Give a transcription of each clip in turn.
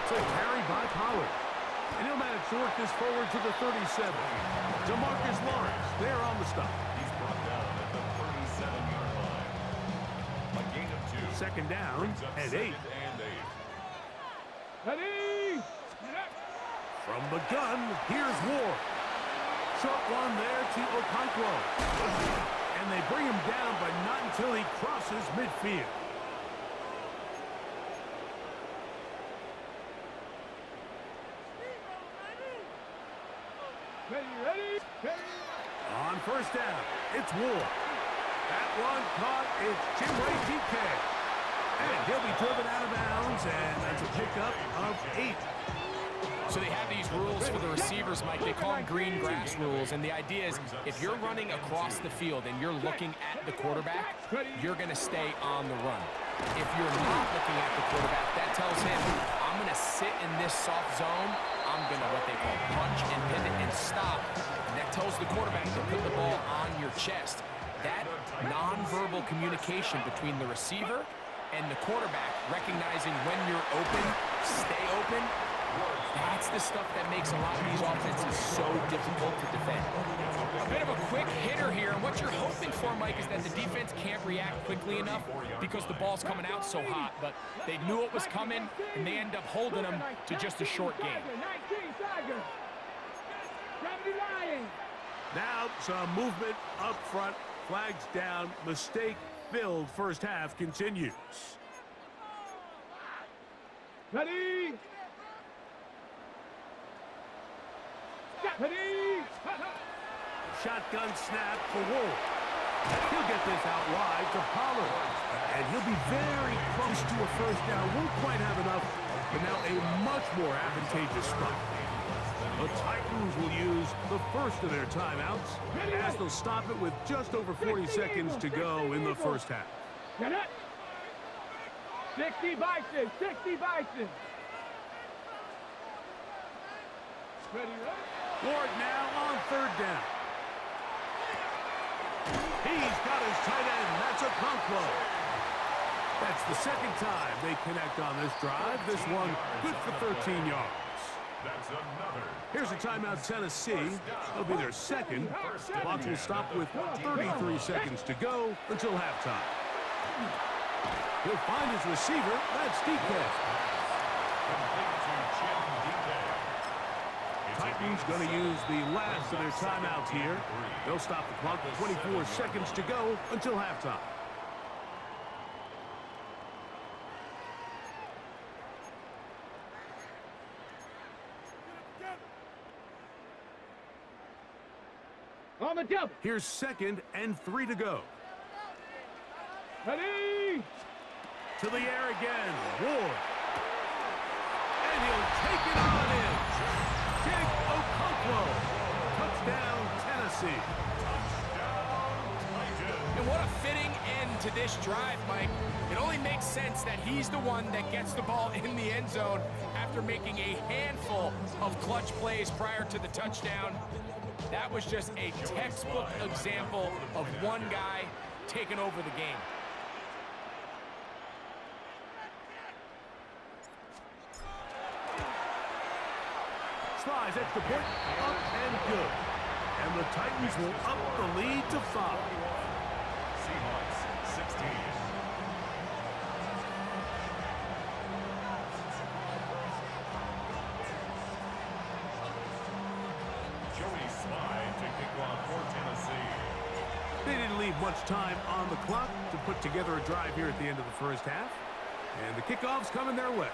It's a carry by Pollard. And he'll manage to work this forward to the 37. DeMarcus Lawrence there on the stop. He's brought down at the 37-yard line. A gain of 2. Second down and 8. Ready! From the gun, here's Ward. Short one there to Okonkwo. And they bring him down, but not until he crosses midfield. Ready! On first down, it's Ward. That one caught, it's Chinwe DK. And he'll be driven out of bounds, and that's a pickup of 8. So they have these rules for the receivers, Mike. They call them green grass rules. And the idea is if you're running across the field and you're looking at the quarterback, you're going to stay on the run. If you're not looking at the quarterback, that tells him, I'm going to sit in this soft zone. I'm going to what they call punch and pivot and stop. And that tells the quarterback to put the ball on your chest. That nonverbal communication between the receiver and the quarterback, recognizing when you're open, stay open, that's the stuff that makes a lot of these offenses so difficult to defend. A bit of a quick hitter here, and what you're hoping for, Mike, is that the defense can't react quickly enough because the ball's coming out so hot, but they knew it was coming, and they end up holding them to just a short game. Now some movement up front, flags down, mistake-filled first half continues. Ready! Shotgun snap for Wolf. He'll get this out wide to Pollard. And he'll be very close to a first down. Won't quite have enough, but now a much more advantageous spot. The Titans will use the first of their timeouts as they'll stop it with just over 40 seconds to go in the first half. 60 Bison! 60 Bison! Ready? Ward now on third down. He's got his tight end. That's Okonkwo. That's the second time they connect on this drive. This one good for 13 yards. That's another. Here's a timeout, Tennessee. It'll be their second. Clock will stop with 33 seconds to go until halftime. He'll find his receiver. That's DK. Titans going to use the last of their timeouts here. They'll stop the clock with 24 seconds to go until halftime. On the jump! Here's 2nd and 3 to go. Ready! To the air again, Ward. And he'll take it on in. Jake Okonkwo. Touchdown, Tennessee. And what a fitting end to this drive, Mike. It only makes sense that he's the one that gets the ball in the end zone after making a handful of clutch plays prior to the touchdown. That was just a textbook example of one guy taking over the game. Slides extra point, up and good. And the Titans will up the lead to 5. Seahawks 16. Joey Slye to kick off for Tennessee. They didn't leave much time on the clock to put together a drive here at the end of the first half. And the kickoff's coming their way.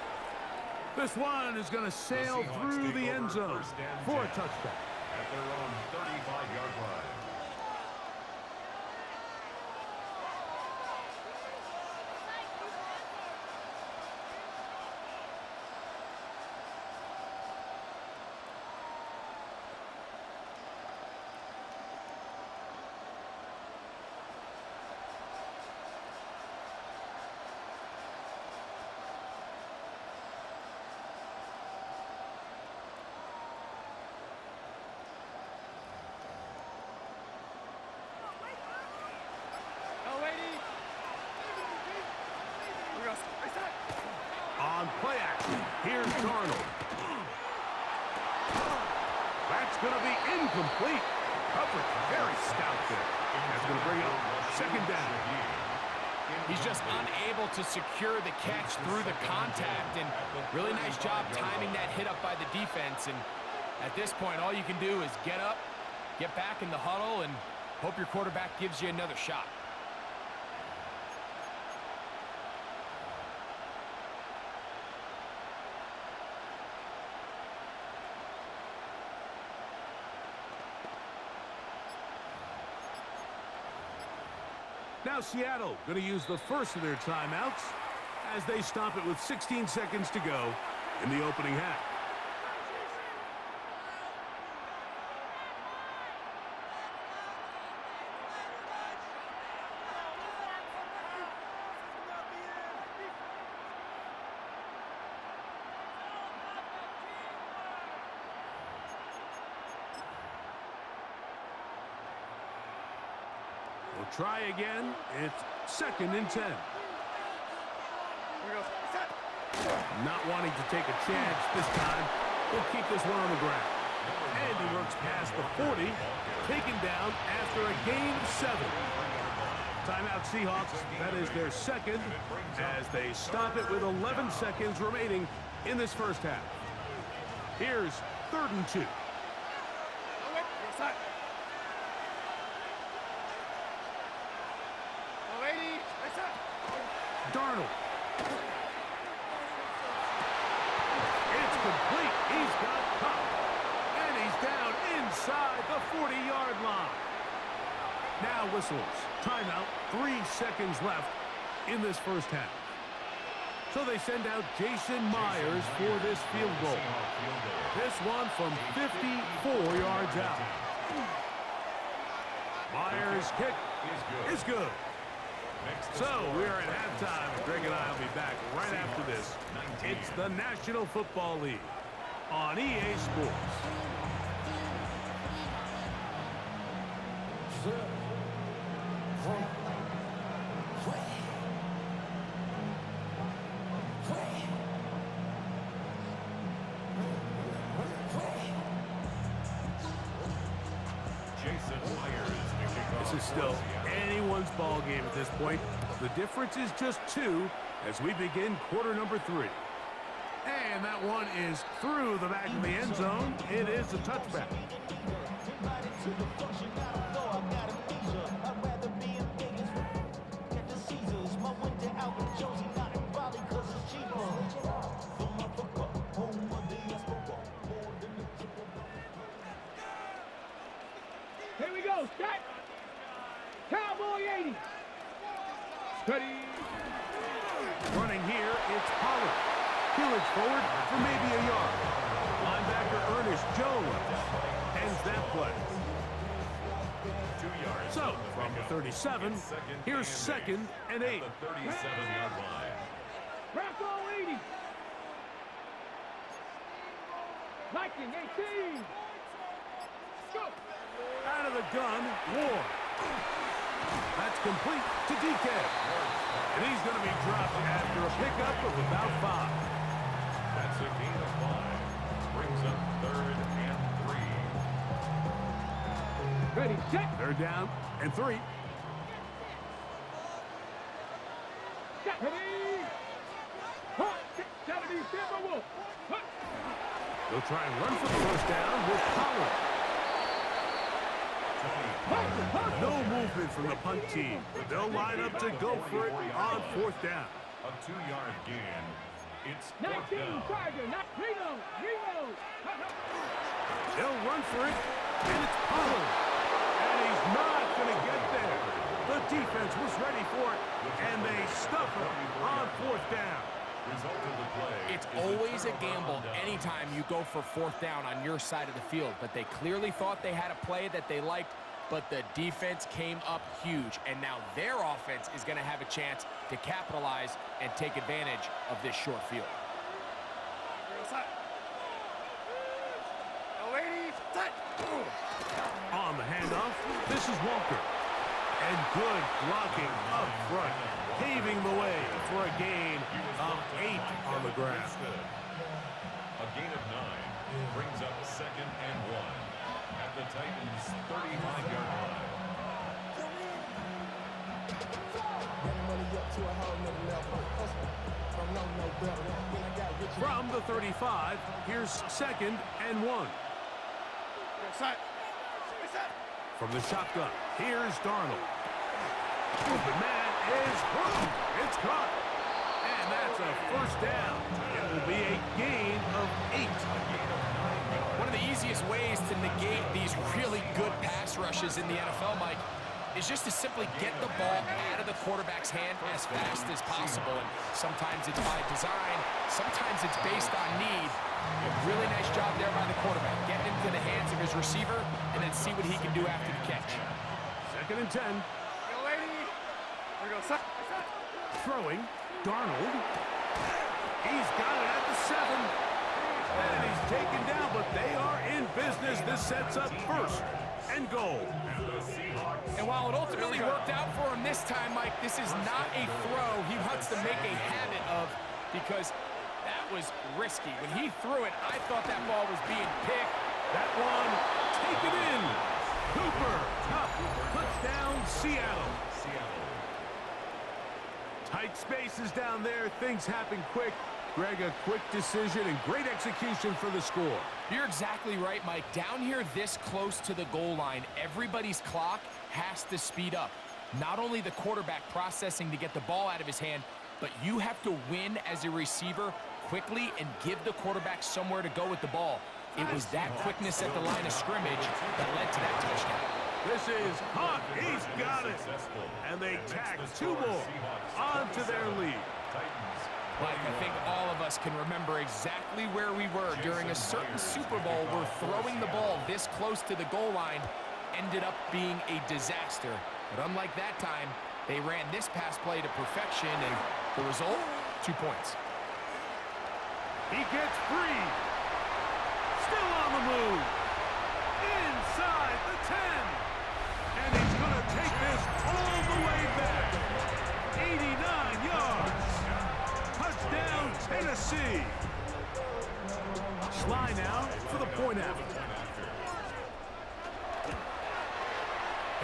This one is going to sail through the end zone for a touchdown. At their own 35-yard line. Here's Darnold. That's going to be incomplete. Coverage very stout there. That's going to bring up second down. He's just unable to secure the catch through the contact, and really nice job timing that hit up by the defense. And at this point, all you can do is get up, get back in the huddle, and hope your quarterback gives you another shot. Now Seattle going to use the first of their timeouts as they stop it with 16 seconds to go in the opening half. We'll try again. It's 2nd and 10. Not wanting to take a chance this time. We'll keep this one on the ground. And he works past the 40, taken down after a gain of 7. Timeout Seahawks. That is their second as they stop it with 11 seconds remaining in this first half. Here's 3rd and 2. Darnold. It's complete. He's got Cup. And he's down inside the 40-yard line. Now whistles. Timeout. 3 seconds left in this first half. So they send out Jason Myers for this field goal. This one from 54 yards out. Myers' kick is good. So we are at halftime. Greg and I will be back right after this. It's the National Football League on EA Sports. This is still anyone's ball game at this point. The difference is just 2 as we begin quarter number 3. And that one is through the back of the end zone. It is a touchback. Here we go, set. Cowboy 80. Ready. Running here, it's Pollard. Peelage forward for maybe a yard. Linebacker Ernest Jones ends that play. 2 yards. So, from the 37, here's 2nd and 8. The 37-yard line. Bronco 80. Viking 18. Go. Out of the gun, Ward. That's complete to DK. And he's going to be dropped after a pickup of about 5. That's a gain of 5. Brings up 3rd and 3. Ready, set. 3rd down and 3. Set. Ready. Hot. 70 Timberwolves. Hot. They'll try and run for the first down with Pollard. No movement from the punt team. They'll line up to go for it on 4th down. A 2-yard gain. It's 19 4th down. Charger. Not Reno. They'll run for it, and it's Pollard. And he's not going to get there. The defense was ready for it, and they stuff it on 4th down. Result of the play. It's always a gamble anytime you go for 4th down on your side of the field, but they clearly thought they had a play that they liked, but the defense came up huge, and now their offense is going to have a chance to capitalize and take advantage of this short field. On the handoff, this is Walker. And good blocking up front, paving the way for a gain of 8 on the ground. Brings up 2nd and 1 at the Titans' 35-yard line. From the 35, here's 2nd and 1. From the shotgun, here's Darnold. The man is hooked. It's caught. And that's a first down. It will be a gain of 8. One of the easiest ways to negate these really good pass rushes in the NFL, Mike, is just to simply get the ball out of the quarterback's hand as fast as possible. And sometimes it's by design, sometimes it's based on need. A really nice job there by the quarterback, getting into the hands of his receiver and then see what he can do after the catch. 2nd and 10. Throwing, Darnold. He's got it at the 7. And he's taken down, but they are in business. This sets up 1st and goal. And while it ultimately worked out for him this time, Mike, this is not a throw he wants to make a habit of, because that was risky. When he threw it, I thought that ball was being picked. That one, taken in. Cooper, up, touchdown, Seattle. Tight spaces down there. Things happen quick. Greg, a quick decision and great execution for the score. You're exactly right, Mike. Down here this close to the goal line, everybody's clock has to speed up. Not only the quarterback processing to get the ball out of his hand, but you have to win as a receiver quickly and give the quarterback somewhere to go with the ball. It was that quickness at the line of scrimmage that led to that touchdown. This is Hunt. He's got it. And they tack 2 more onto their lead. Mike, I think all of us can remember exactly where we were during a certain Super Bowl where throwing the ball this close to the goal line ended up being a disaster. But unlike that time, they ran this pass play to perfection, and the result, 2 points. He gets free. Still on the move. Inside the 10. And he's going to take this all the way back. 89 yards. Touchdown, Tennessee. Sly now for the point after.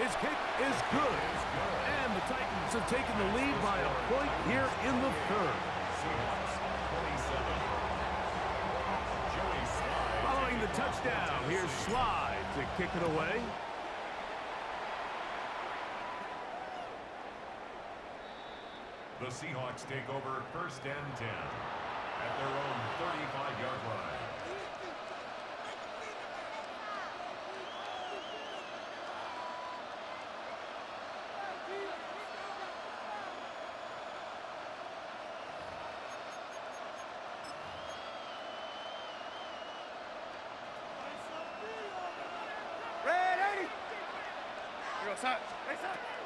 His kick is good. And the Titans have taken the lead by a point here in the 3rd. Following the touchdown, here's Sly to kick it away. The Seahawks take over 1st and 10 at their own 35-yard line.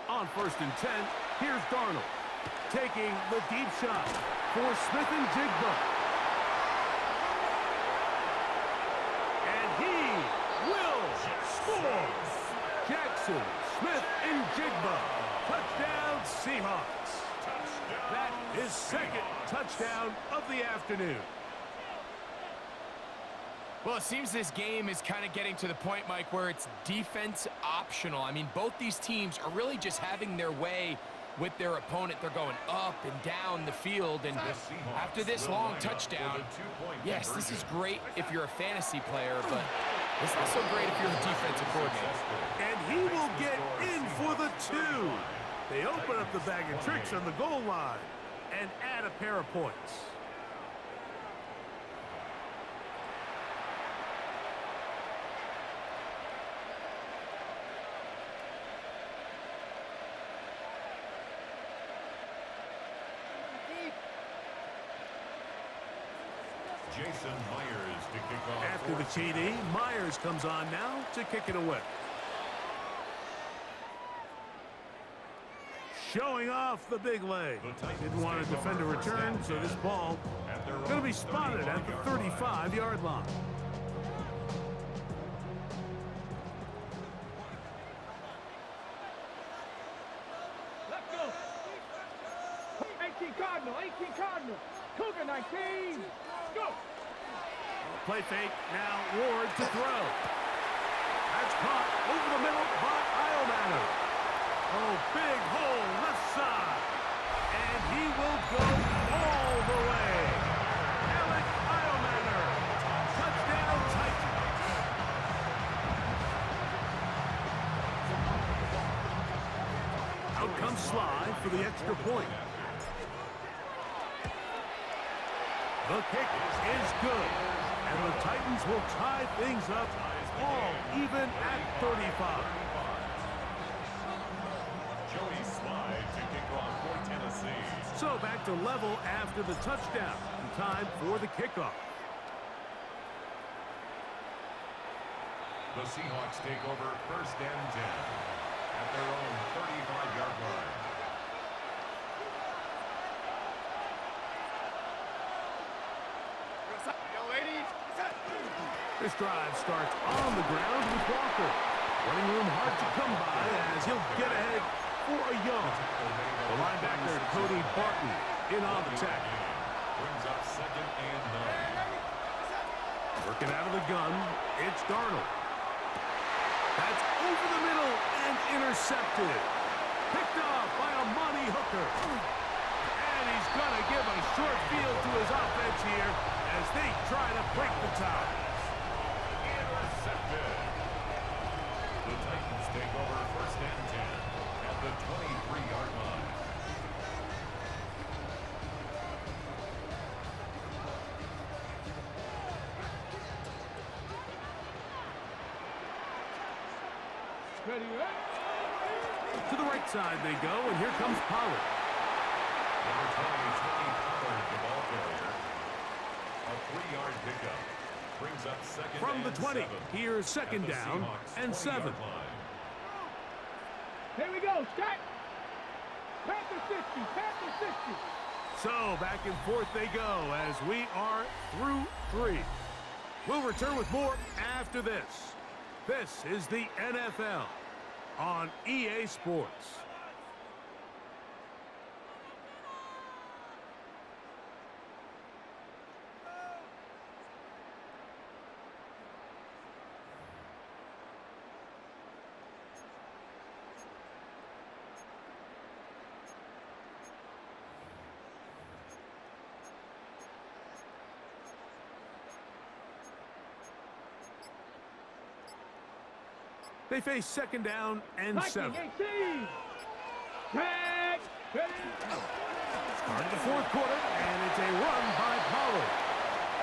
On 1st and 10, here's Darnold. Taking the deep shot for Smith and Jigba. And he will score. Jackson, Smith, and Jigba. Touchdown, Seahawks. That is 2nd touchdown of the afternoon. Well, it seems this game is kind of getting to the point, Mike, where it's defense optional. I mean, both these teams are really just having their way with their opponent. They're going up and down the field, and after this long touchdown, yes, this is great if you're a fantasy player, but it's also great if you're a defensive coordinator. And he will get in for the 2. They open up the bag of tricks on the goal line and add a pair of points. Jason Myers to kick off. After the TD, Myers comes on now to kick it away. Showing off the big leg. Didn't want to defend a return, so this ball going to be spotted at the 35-yard line. Let's go. 18 Cardinal, 18 Cardinal. Cougar 19. Go. Play fake. Now Ward to throw. That's caught over the middle by Iomanner. Oh, big hole left side. And he will go all the way. Alec Iomanner. Touchdown Titans. Out comes Sly for the extra point. The kick is good. And the Titans will tie things up all even at 35. Joey Slye to kick off for Tennessee. So back to level after the touchdown. And time for the kickoff. The Seahawks take over first and 10 at their own 35-yard line. This drive starts on the ground with Walker. Running room hard to come by as he'll get ahead for a yard. The linebacker, Cody Barton, in on the tackle. Brings up second and 9. Working out of the gun, it's Darnold. That's over the middle and intercepted. Picked off by Amani Hooker. And he's going to give a short field to his offense here as they try to break the tie. Intercepted. The Titans take over first and 10 at the 23-yard line. To the right side they go, and here comes Pollard. Number 20, Pollard, the ball carrier. A 3-yard pickup. Brings up second From the and 20, 7 here's second at the down Seahawks' and 7. 20-yard line. Here we go, Scott. Panther 50, Panther 50. So back and forth they go as we are through 3. We'll return with more after this. This is the NFL on EA Sports. They face second down and 7. 18. Tag. Start of the fourth quarter, and it's a run by Pollard.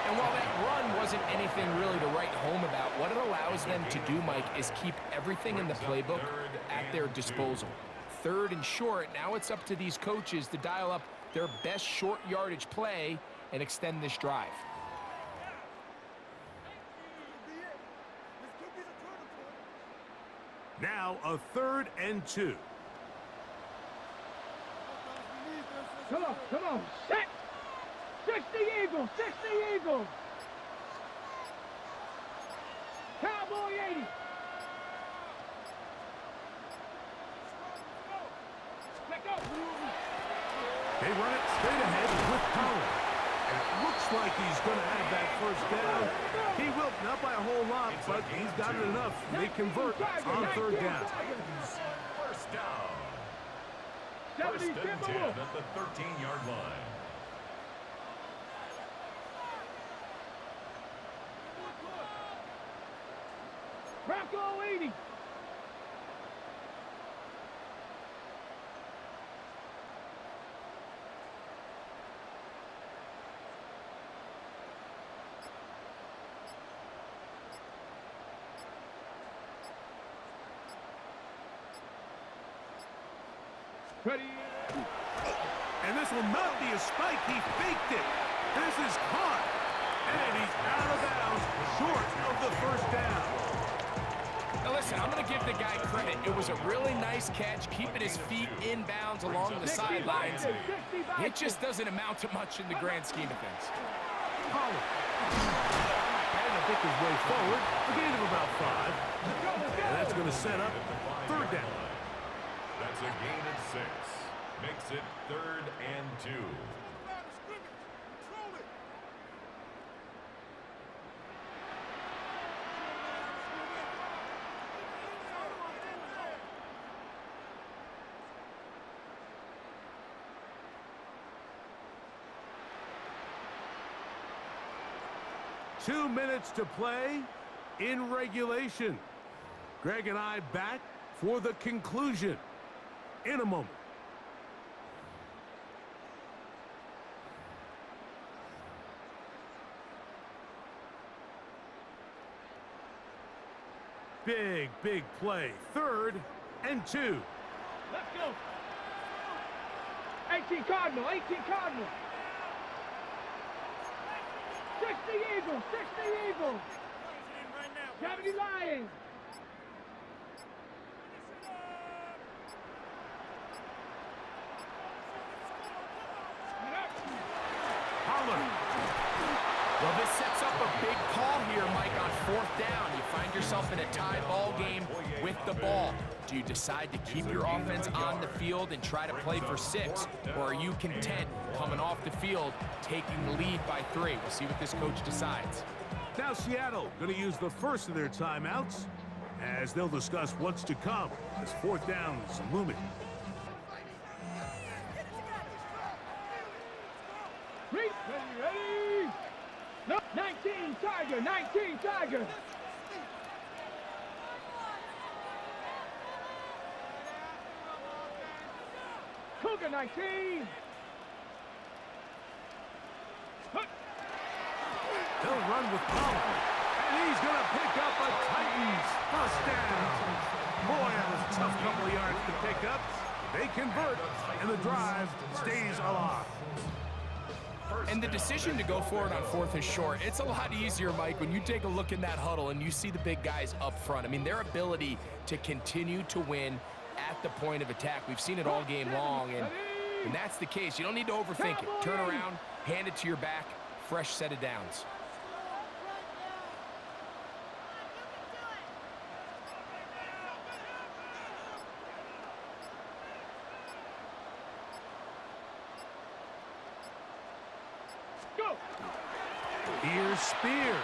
And while that run wasn't anything really to write home about, what it allows them to do, Mike, is keep everything in the playbook at their disposal. Third and short, now it's up to these coaches to dial up their best short yardage play and extend this drive. Now a 3rd and 2. Come on, set. 60 Eagles, 60 Eagles. Cowboy 80. Let go. They run it straight ahead with Pollard. And it looks like he's going to have that first down. He will, not by a whole lot, but he's got it enough. They convert on 3rd down. First down. First and 10 at the 13-yard line. Bronco 80. Ready. And this will not be a spike. He faked it. This is caught. And he's out of bounds, short of the first down. Now listen, I'm going to give the guy credit. It was a really nice catch, keeping his feet in bounds along the sidelines. It just doesn't amount to much in the grand scheme of things. Pollard. And to pick his way forward, a gain of about 5. And that's going to set up 3rd down. That's a gain of 6. Makes it 3rd and 2. 2 minutes to play in regulation. Greg and I back for the conclusion in a moment. Big play. 3rd and 2. Let's go. 18 Cardinal, 18 Cardinal. 60 Eagles, 60 Eagles. Gravity Lions. Pollard. Well, this sets up a big call here, Mike, on 4th down. You find yourself in a tie ball game with the ball. Do you decide to keep your offense on the field and try to play for 6? Or are you content coming off the field, taking the lead by 3? We'll see what this coach decides. Now Seattle going to use the first of their timeouts as they'll discuss what's to come as 4th down is looming. Ready? No, 19 Tiger, 19 Tiger. Cougar 19. He'll run with Pollard, and he's going to pick up a Titans first down. Boy, that was a tough couple of yards to pick up. They convert, and the drive stays alive. And the decision to go for it on 4th is short. It's a lot easier, Mike, when you take a look in that huddle and you see the big guys up front. I mean, their ability to continue to win at the point of attack. We've seen it all game long, and when that's the case, you don't need to overthink it. Turn around, hand it to your back, fresh set of downs. Here's Spears.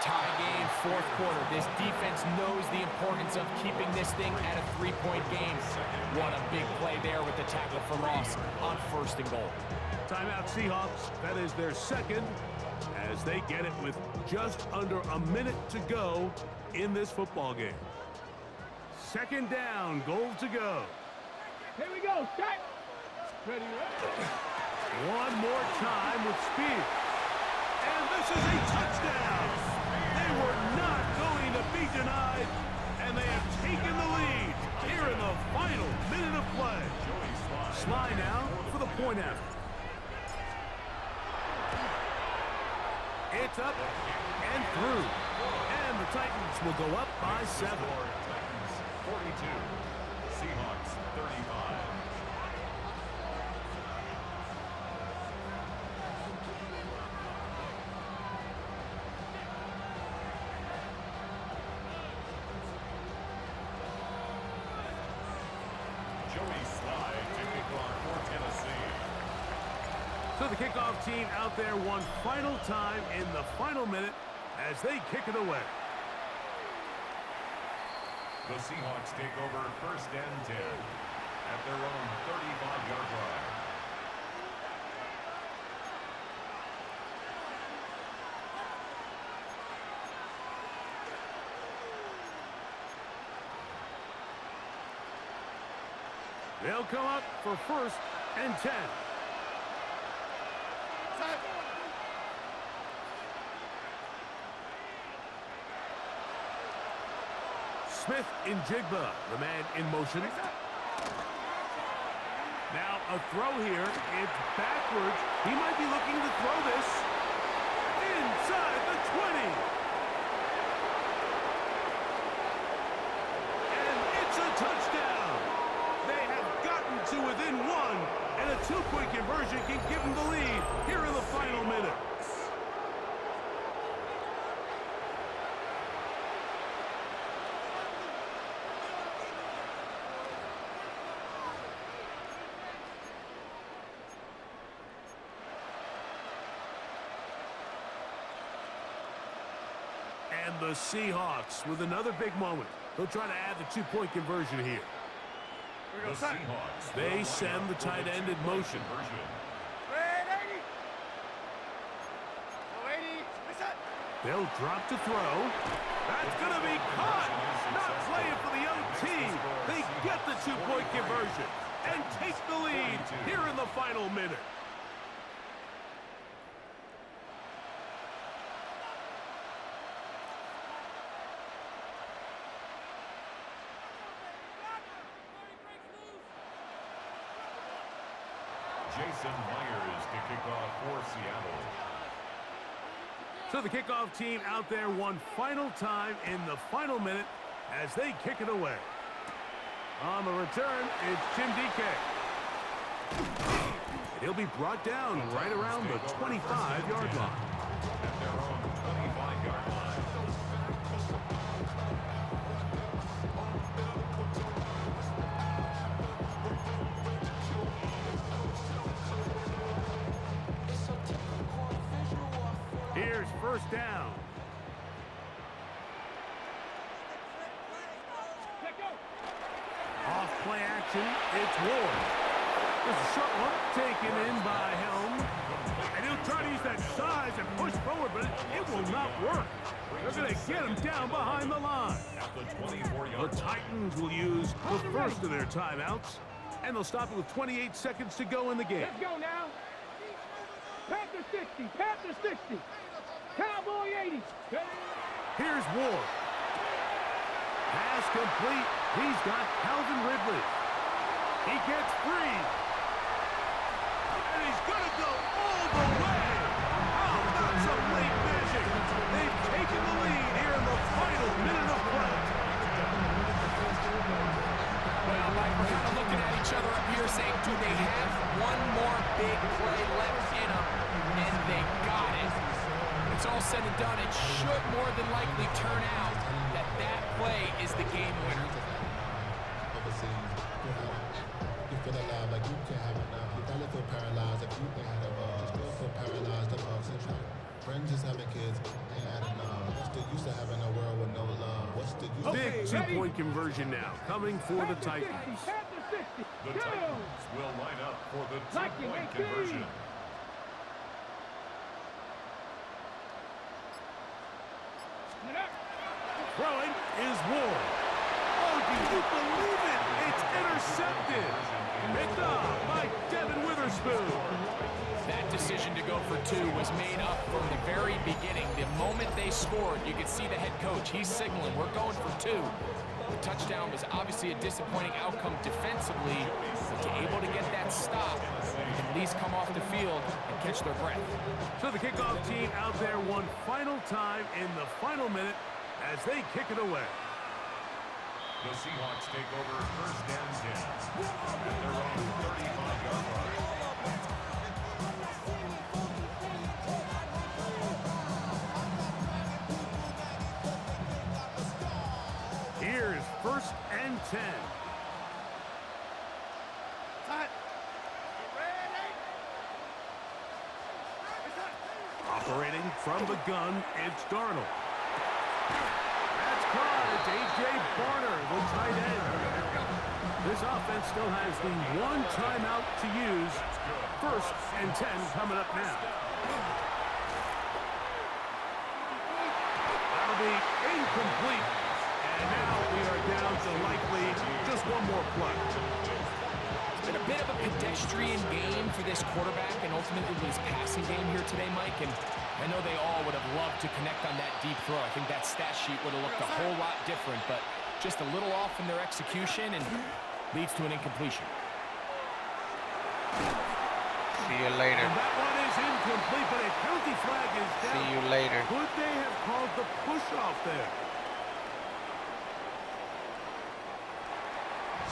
Tie game, 4th quarter. This defense knows the importance of keeping this thing at a 3-point game. What a big play there with the tackle for loss on 1st and goal. Timeout Seahawks. That is their 2nd as they get it with just under a minute to go in this football game. 2nd down, goal to go. Here we go, set. Ready. One more time with Spears. And this is a touchdown. They were not going to be denied, and they have taken the lead here in the final minute of play. Sly now for the point after. It's up and through, and the Titans will go up by 7. Titans 42, Seahawks 35. So the kickoff team out there one final time in the final minute as they kick it away. The Seahawks take over 1st and 10 at their own 35-yard line. They'll come up for 1st and 10. Smith in Jigba, the man in motion. Now a throw here. It's backwards. He might be looking to throw this inside the 20. And it's a touchdown. They have gotten to within 1, and a 2-point conversion can give them the lead here in the final minute. And the Seahawks with another big moment. They'll try to add the 2-point conversion here. The Seahawks They send the tight end in motion. They'll drop to throw. That's going to be caught. Not playing for the OT. They get the two-point conversion and take the lead here in the final minute. Jason Myers to kick off for Seattle. So the kickoff team out there one final time in the final minute as they kick it away. On the return, it's Chindike. And he'll be brought down right around the 25-yard line. At their own 25-yard line. Here's first down. Off play action, it's Ward. There's a short one taken in by Helm. And he'll try to use that size and push forward, but it will not work. They're going to get him down behind the line. At the 24-yard The Titans will use the first of their timeouts, and they'll stop it with 28 seconds to go in the game. Let's go now. Panther 60. Panther 60. Cowboy 80. Here's Ward. Pass complete. He's got Calvin Ridley. He gets free. And he's going to go all the way. Oh, that's some late magic. They've taken the lead here in the final minute of play. Well, Mike, we're kind of looking at each other up here saying, do they have one more big play left in them? And they got it. It's all said and done. It should more than likely turn out that that play is the game winner. You feel alive like you can't have it now. You probably feel paralyzed if you think have the bug. Still feel paralyzed above central. Friends just having kids, ain't adding up. What's the use of having a world with no love? What's the use? Big two-point conversion now, coming for the Titans. Panther 60. The Titans will line up for the two-point conversion. Throwing is Ward. Oh, do you believe it? It's intercepted. Picked off by Devin Witherspoon. That decision to go for two was made up from the very beginning. The moment they scored, you could see the head coach. He's signaling, we're going for two. The touchdown was obviously a disappointing outcome defensively, but to able to get that stop, at least come off the field and catch their breath. So the kickoff team out there one final time in the final minute as they kick it away. The Seahawks take over first and 10 at their own 35-yard line. Here's first and 10. Operating from the gun, it's Darnold. That's caught. It's A.J. Barner, the tight end. This offense still has the one timeout to use. First and 10 coming up now. That'll be incomplete. And now we are down to likely just one more play. It's been a bit of a pedestrian game for this quarterback and ultimately his passing game here today, Mike. And I know they all would have loved to connect on that deep throw. I think that stat sheet would have looked a whole lot different, but just a little off in their execution and leads to an incompletion. See you later. And that one is incomplete, but a penalty flag is down. See you later. Could they have called the push-off there?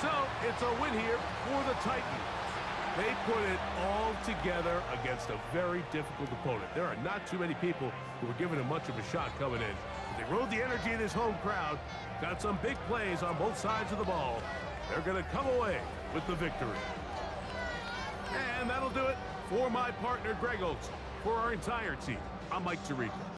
So, it's a win here for the Titans. They put it all together against a very difficult opponent. There are not too many people who were giving him much of a shot coming in. They rode the energy of this home crowd, got some big plays on both sides of the ball. They're going to come away with the victory. And that'll do it for my partner, Greg Olson. For our entire team, I'm Mike Tirico.